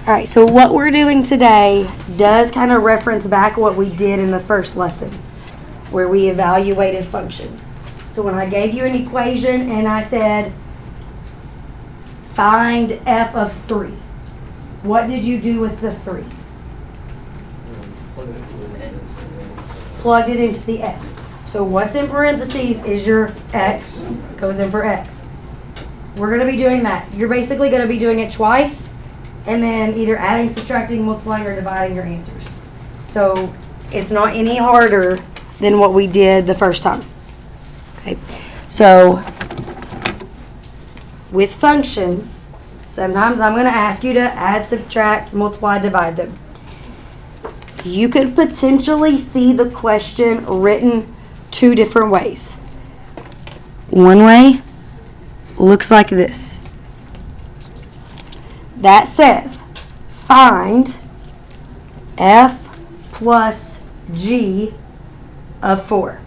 Alright, so what we're doing today does kind of reference back what we did in the first lesson, where we evaluated functions. So when I gave you an equation and I said, find f of 3, what did you do with the 3? Plugged it into the x. So what's in parentheses is your x, goes in for x. We're going to be doing that. You're basically going to be doing it twice, and then either adding, subtracting, multiplying, or dividing your answers. So it's not any harder than what we did the first time. Okay. So with functions, sometimes I'm going to ask you to add, subtract, multiply, divide them. You could potentially see the question written two different ways. One way looks like this. That says, find f plus g of 4.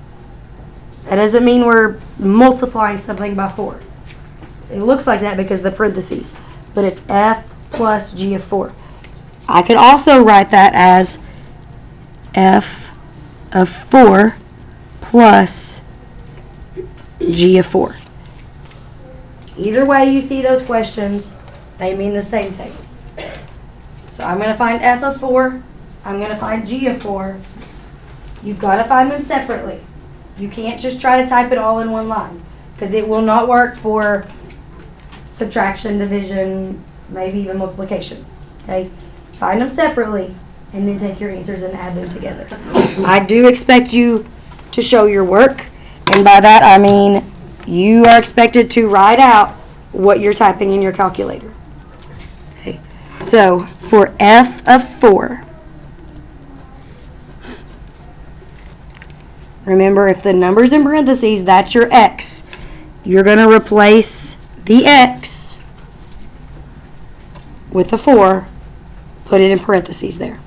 That doesn't mean we're multiplying something by 4. It looks like that because of the parentheses, but it's f plus g of 4. I could also write that as f of 4 plus g of 4. Either way you see those questions, they mean the same thing. So I'm going to find f of 4. I'm going to find g of 4. You've got to find them separately. You can't just try to type it all in one line, because it will not work for subtraction, division, maybe even multiplication. Okay? Find them separately, and then take your answers and add them together. I do expect you to show your work, and by that I mean you are expected to write out what you're typing in your calculator. Okay. So for f of 4, remember, if the number's in parentheses, that's your x. You're going to replace the x with a 4, put it in parentheses there.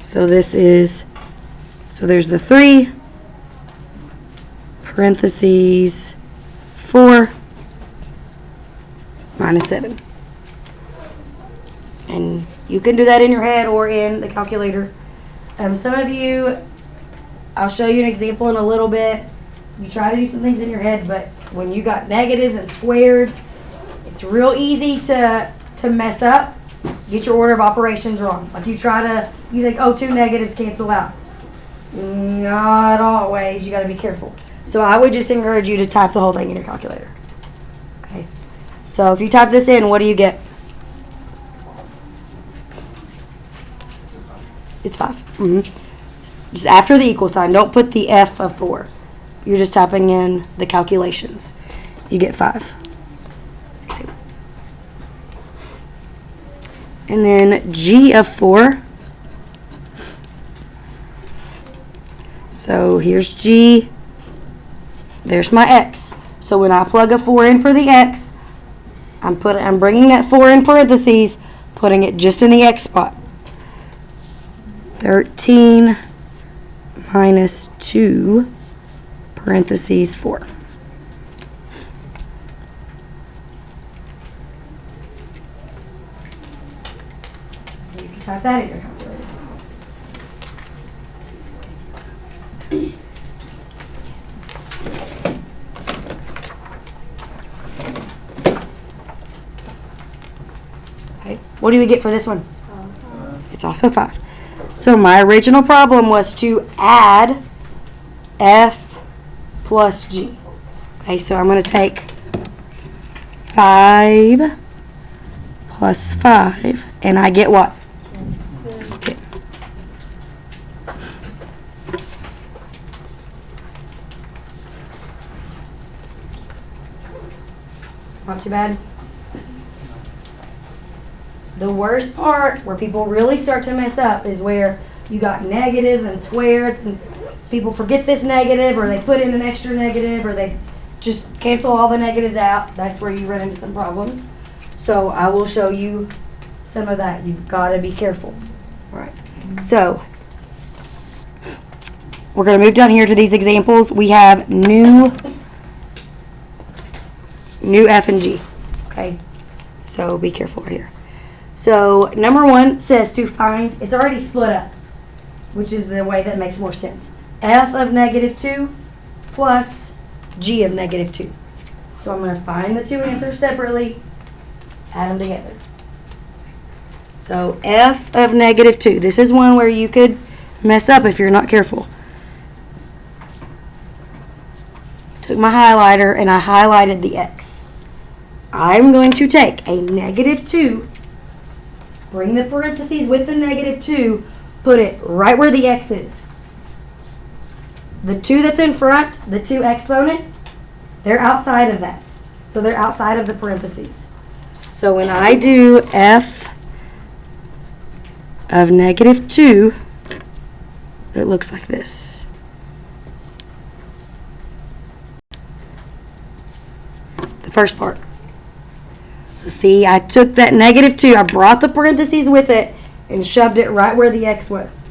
So this is, so there's the 3, parentheses 4, minus 7. And you can do that in your head or in the calculator. Some of you, I'll show you an example in a little bit. You try to do some things in your head, but when you got negatives and squares, it's real easy to mess up, get your order of operations wrong. Like you think, oh, 2 negatives cancel out. Not always. You got to be careful. So I would just encourage you to type the whole thing in your calculator. Okay. So if you type this in, what do you get? It's 5. Just after the equal sign. Don't put the f of 4. You're just typing in the calculations. You get 5. Okay. And then g of 4. So here's g. There's my x. So when I plug a 4 in for the x, I'm bringing that 4 in parentheses, putting it just in the x spot. 13 minus 2, parentheses 4. You can type that in your calculator. Okay, what do we get for this one? It's also 5. So my original problem was to add f plus g. Okay, so I'm going to take 5 plus 5, and I get what? 10. Not too bad. The worst part where people really start to mess up is where you got negatives and squares, and people forget this negative, or they put in an extra negative, or they just cancel all the negatives out. That's where you run into some problems. So I will show you some of that. You've got to be careful. All right. So we're going to move down here to these examples. We have new f and g. Okay. So be careful right here. So number 1 says to find, it's already split up, which is the way that makes more sense. F of negative 2 plus G of negative 2. So I'm going to find the two answers separately, add them together. So F of negative 2. This is one where you could mess up if you're not careful. Took my highlighter and I highlighted the X. I'm going to take a negative 2, bring the parentheses with the negative 2, put it right where the X is. The 2 that's in front, the 2 exponent, they're outside of that. So they're outside of the parentheses. So when I do F of negative 2, it looks like this. The first part. So see, I took that negative 2, I brought the parentheses with it, and shoved it right where the X was.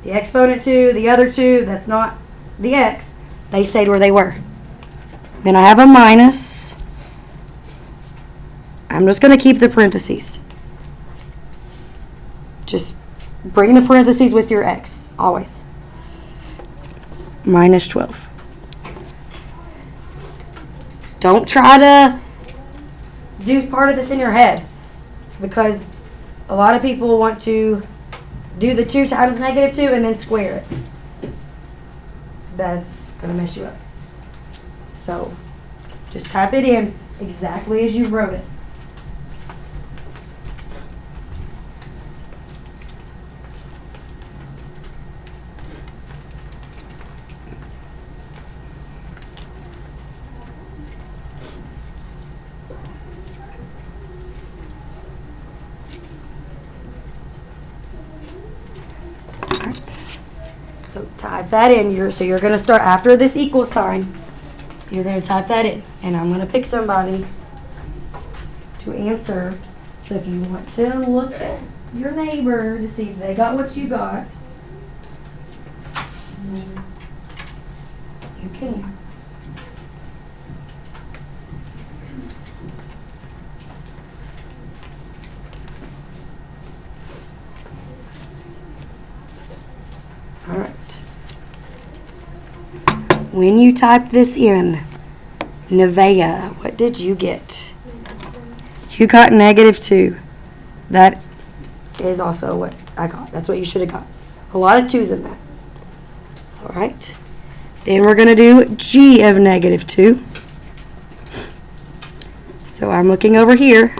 The exponent 2, the other 2, that's not the X, they stayed where they were. Then I have a minus. I'm just going to keep the parentheses. Just bring the parentheses with your X, always. Minus 12. Don't try to do part of this in your head, because a lot of people want to do the 2 times negative 2 and then square it. That's going to mess you up. So just type it in exactly as you wrote it. So type that in. So you're going to start after this equal sign. You're going to type that in. And I'm going to pick somebody to answer. So if you want to look at your neighbor to see if they got what you got, you can. All right. When you type this in, Nevaeh, what did you get? You got negative 2. That is also what I got. That's what you should have got. A lot of 2's in that. All right. Then we're going to do G of negative 2. So I'm looking over here.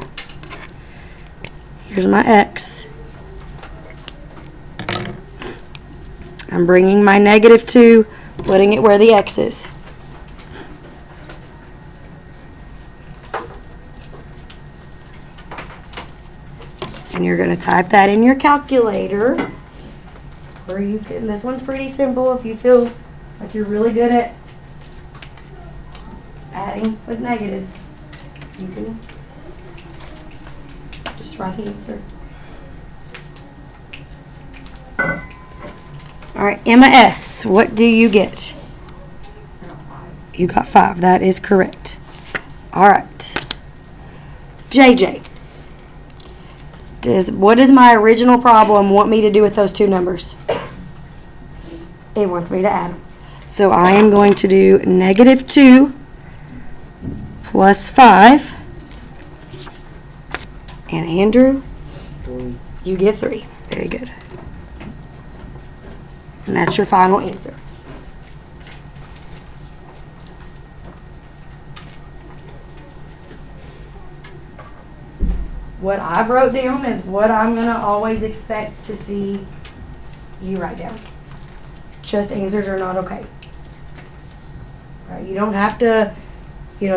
Here's my X. I'm bringing my negative 2, putting it where the X is. And you're going to type that in your calculator. Or you can, this one's pretty simple if you feel like you're really good at adding with negatives. You can just write the answer. All right, Emma S., what do you get? You got 5. That is correct. All right. JJ, what does my original problem want me to do with those 2 numbers? It wants me to add them. So I am going to do negative 2 plus 5. And Andrew, you get 3. Very good. And that's your final answer. What I wrote down is what I'm going to always expect to see you write down. Just answers are not okay. Right? You don't have to,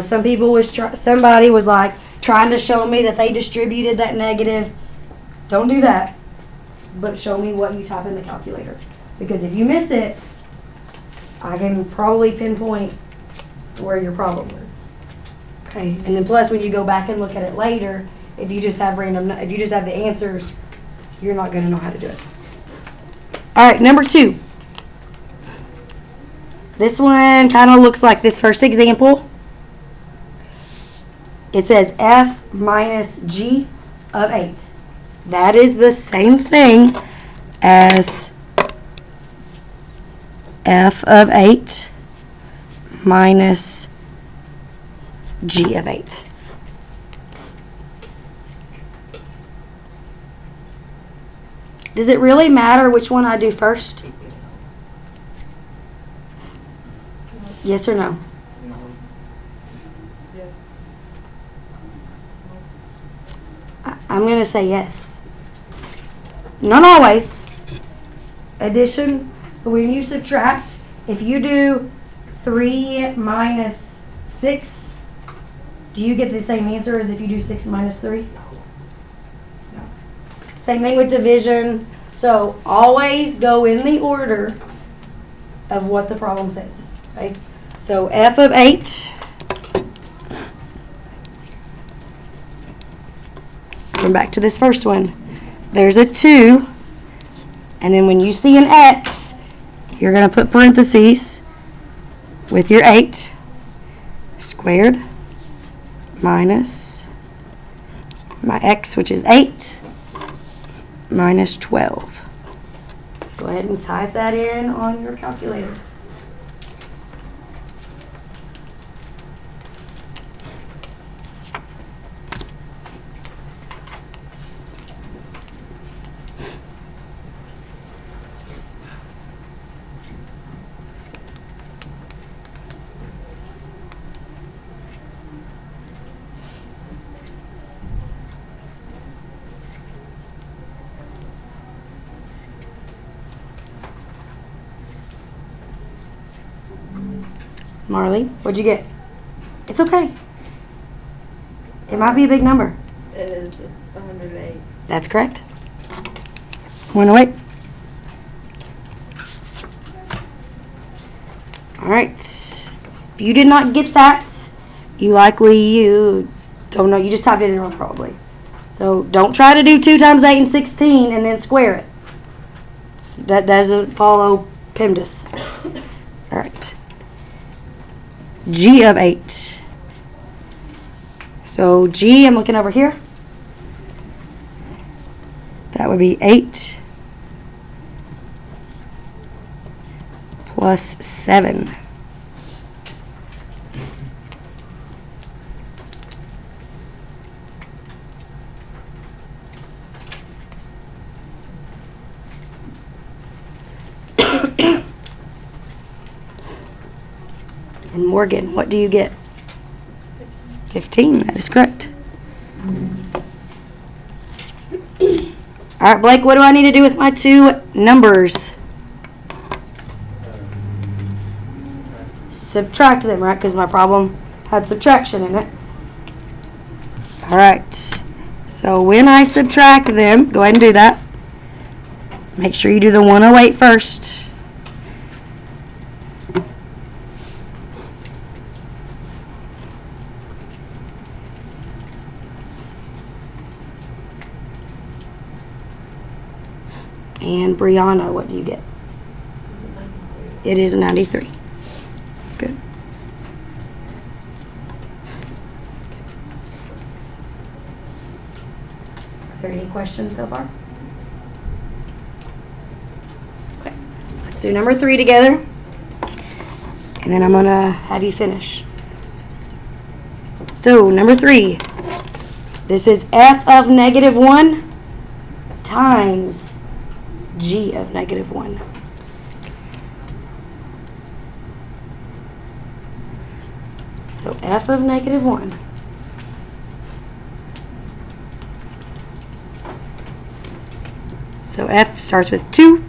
some people somebody was like trying to show me that they distributed that negative. Don't do that. But show me what you type in the calculator. Because if you miss it, I can probably pinpoint where your problem was. Okay, and then plus when you go back and look at it later, if you just have the answers, you're not going to know how to do it. All right, number 2. This one kind of looks like this first example. It says F minus G of 8. That is the same thing as f of 8 minus g of 8. Does it really matter which one I do first? Yes or no? I'm going to say yes. Not always. Addition, when you subtract, if you do 3 minus 6, do you get the same answer as if you do 6 minus 3? No. Same thing with division. So always go in the order of what the problem says. Okay? So f of 8. Come back to this first one. There's a 2, and then when you see an x, you're going to put parentheses with your 8 squared minus my x, which is 8, minus 12. Go ahead and type that in on your calculator. Marley, what'd you get? It's okay. It might be a big number. It is. It's 108. That's correct. 108. All right. If you did not get that, you don't know. You just typed it in wrong probably. So don't try to do 2 times 8 and 16 and then square it. That doesn't follow PEMDAS. All right. G of 8. So G, I'm looking over here. That would be 8 plus 7. And Morgan, what do you get? 15, that is correct. Alright, Blake, what do I need to do with my 2 numbers? Subtract them, right? Because my problem had subtraction in it. Alright, so when I subtract them, go ahead and do that. Make sure you do the 108 first. And Brianna, what do you get? It is 93. Good. Are there any questions so far? Okay. Let's do number 3 together. And then I'm going to have you finish. So, number 3. This is f of negative 1 times g of negative 1. So f of negative 1 so f starts with 2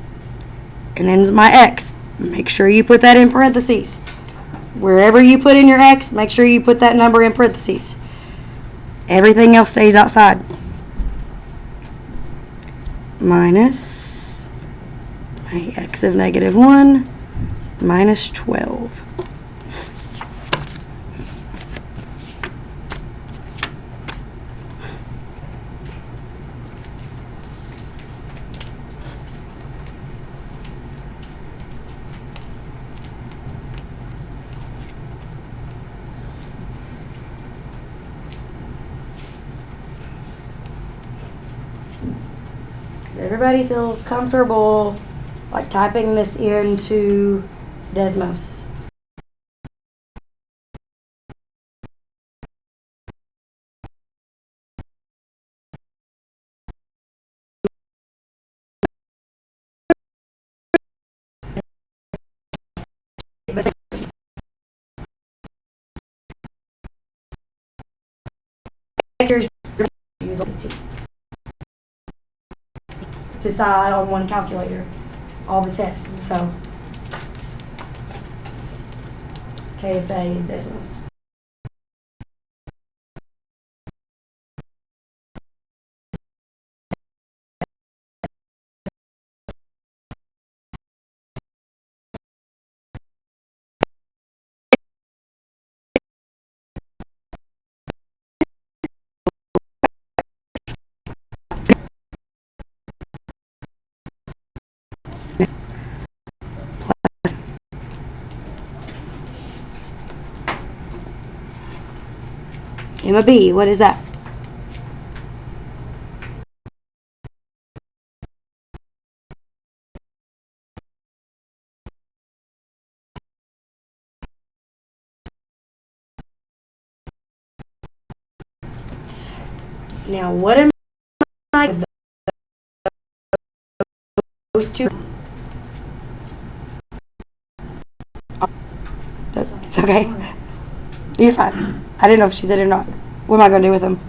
and then my x. Make sure you put that in parentheses. Wherever you put in your x, make sure you put that number in parentheses. Everything else stays outside. Minus my x of negative 1 minus 12. Everybody feel comfortable like typing this into Desmos? Decide on one calculator all the tests. So KSA is Desmos. Emma B, what is that? Now, what am I with those two? It's okay. You're fine. I didn't know if she did it or not. What am I going to do with them?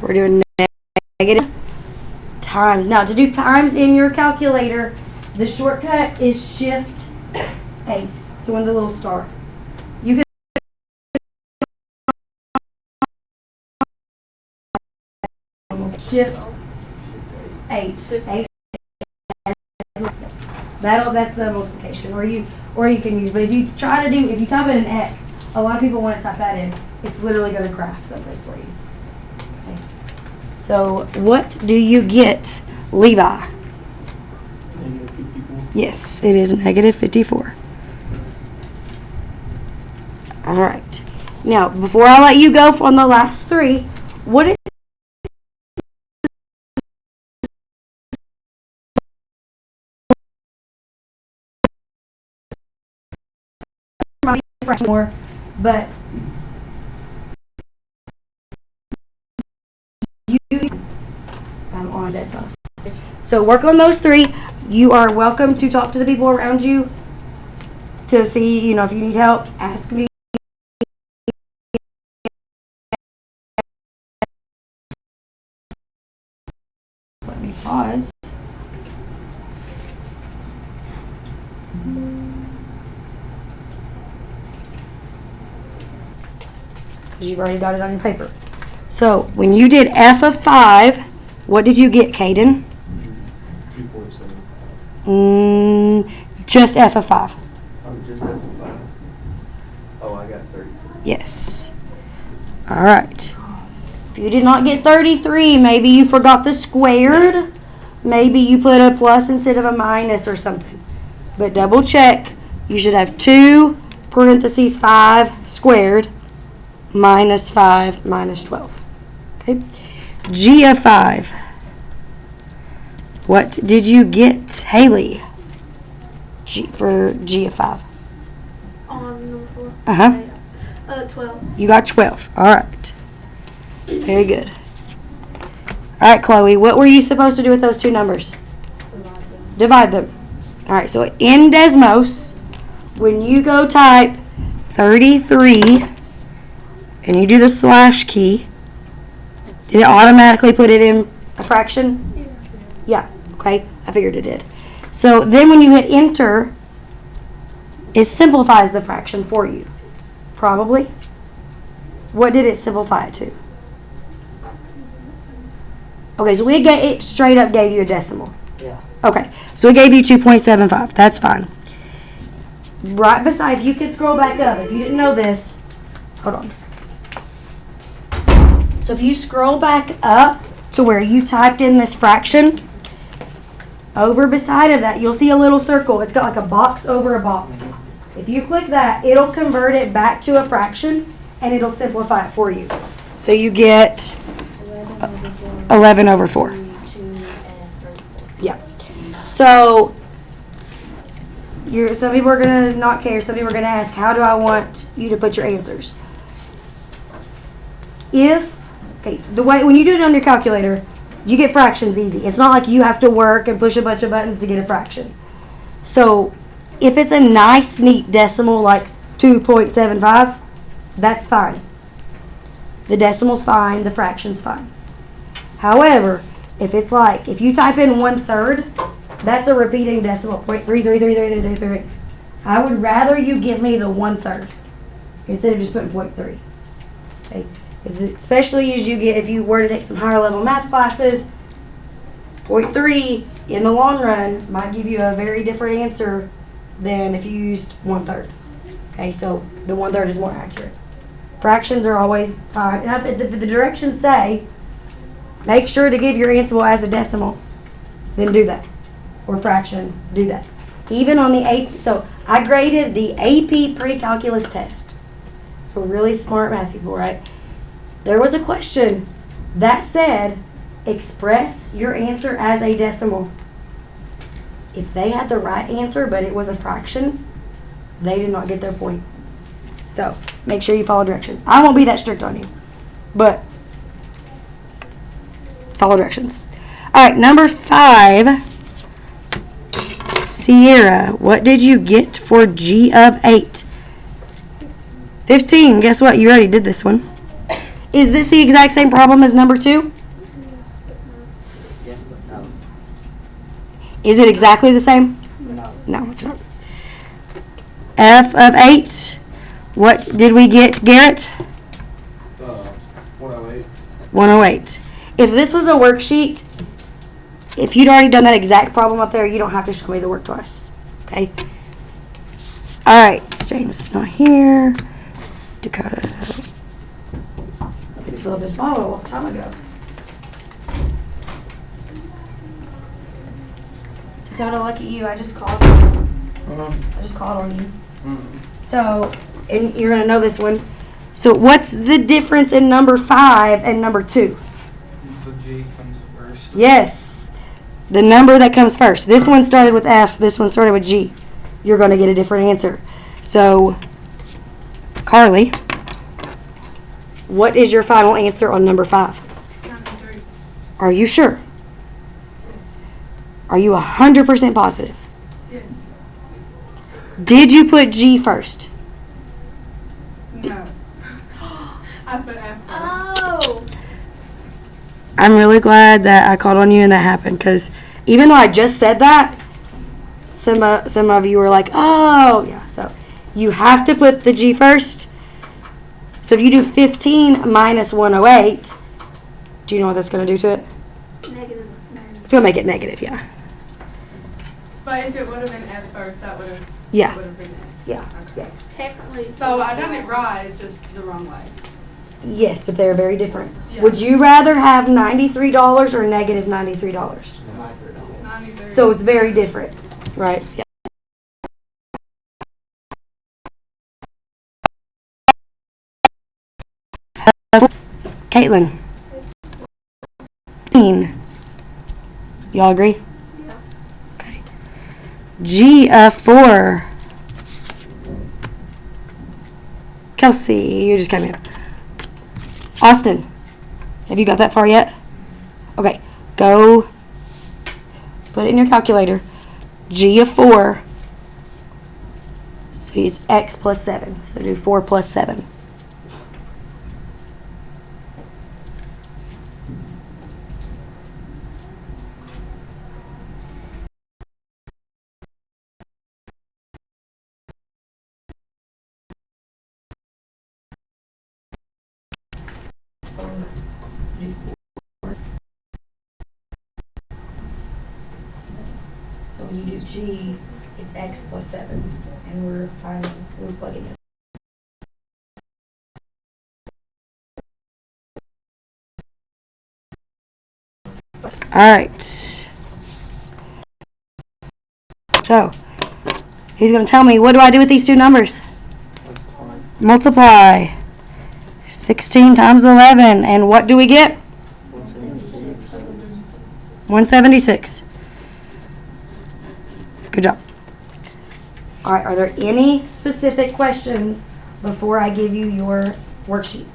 We're doing negative times. Now, to do times in your calculator, the shortcut is Shift 8. So in the little star. You can Shift 8. That's the multiplication. Or you can use, but if you type in an X, a lot of people want to type that in. It's literally going to craft something for you. Okay. So what do you get, Levi? Negative 54. Yes, it is negative 54. All right. Now, before I let you go on the last three, what is more, but you on Desmos. So work on those three. You are welcome to talk to the people around you to see, if you need help, ask me. Let me pause. Because you've already got it on your paper. So when you did f of 5, what did you get, Caden? 2.7. Just f of 5. Oh, just F of 5. Oh, I got 33. Yes. All right. If you did not get 33, maybe you forgot the squared. Maybe you put a plus instead of a minus or something. But double check. You should have 2 parentheses 5 squared minus 5 minus 12. Okay. G of 5. What did you get, Haley? For G of 5. On number 4. Uh-huh. 12. You got 12. All right. Very good. All right, Chloe, what were you supposed to do with those two numbers? Divide them. All right, so in Desmos, when you go type 33 and you do the slash key, did it automatically put it in a fraction? Yeah. Okay, I figured it did. So then when you hit enter, it simplifies the fraction for you. Probably. What did it simplify it to? Okay, so it straight up gave you a decimal. Yeah. Okay, so it gave you 2.75. That's fine. Right beside, if you could scroll back up, if you didn't know this, hold on. So if you scroll back up to where you typed in this fraction, over beside of that, you'll see a little circle. It's got like a box over a box. If you click that, it'll convert it back to a fraction, and it'll simplify it for you. So you get 11 over 4. Yeah. So some people are going to not care. Some people are going to ask, how do I want you to put your answers? The way when you do it on your calculator, you get fractions easy. It's not like you have to work and push a bunch of buttons to get a fraction. So if it's a nice, neat decimal like 2.75, that's fine. The decimal's fine, the fraction's fine. However, if you type in 1/3, that's a repeating decimal, 0.3333333. I would rather you give me the 1/3 instead of just putting 0.3. Okay? Especially if you were to take some higher level math classes, 0.3 in the long run might give you a very different answer than if you used 1/3. Okay, so the 1/3 is more accurate. Fractions are always fine. The directions say, make sure to give your answer as a decimal, then do that. Or fraction, do that. Even on the AP, so I graded the AP pre-calculus test. So really smart math people, right? There was a question that said, express your answer as a decimal. If they had the right answer, but it was a fraction, they did not get their point. So make sure you follow directions. I won't be that strict on you, but follow directions. All right, number 5. Sierra, what did you get for G of 8? 15. Guess what? You already did this one. Is this the exact same problem as number 2? Yes, but no. Is it exactly the same? No. No, it's not. F of 8. What did we get, Garrett? 108. 108. If this was a worksheet, if you'd already done that exact problem up there, you don't have to show me the work twice. Okay? Alright, James is not here. Dakota. I could fill up his bottle a long time ago. Dakota, look at you. I just called you. I just called on you. So, and you're going to know this one. So, what's the difference in number 5 and number 2? The G comes first. Yes. The number that comes first. This one started with F. This one started with G. You're going to get a different answer. So, Carly, what is your final answer on number 5? 93. Are you sure? Are you 100% positive? Yes. Did you put G first? No. I put F. Oh. I'm really glad that I called on you and that happened, because even though I just said that, some of you were like, oh, yeah. So you have to put the G first. So if you do 15 minus 108, do you know what that's going to do to it? Negative. It's going to make it negative, yeah. But if it would have been F first, that would have Yeah. been F. Yeah. Yeah. Technically. So I done it right, it's just the wrong way. Yes, but they're very different. Yeah. Would you rather have $93 or negative $93? 93. So it's very different, right? Yeah. Caitlin. 15. Y'all agree? Yeah. Okay. G of 4. Kelsey, you just came in. Austin, have you got that far yet? Okay, go put it in your calculator. G of 4. So it's x plus 7. So do 4 plus 7. So when you do G, it's x plus 7. And we're plugging it. Alright. So, he's going to tell me, what do I do with these two numbers? Multiply. 16 times 11. And what do we get? 176. Good job. Alright, are there any specific questions before I give you your worksheet?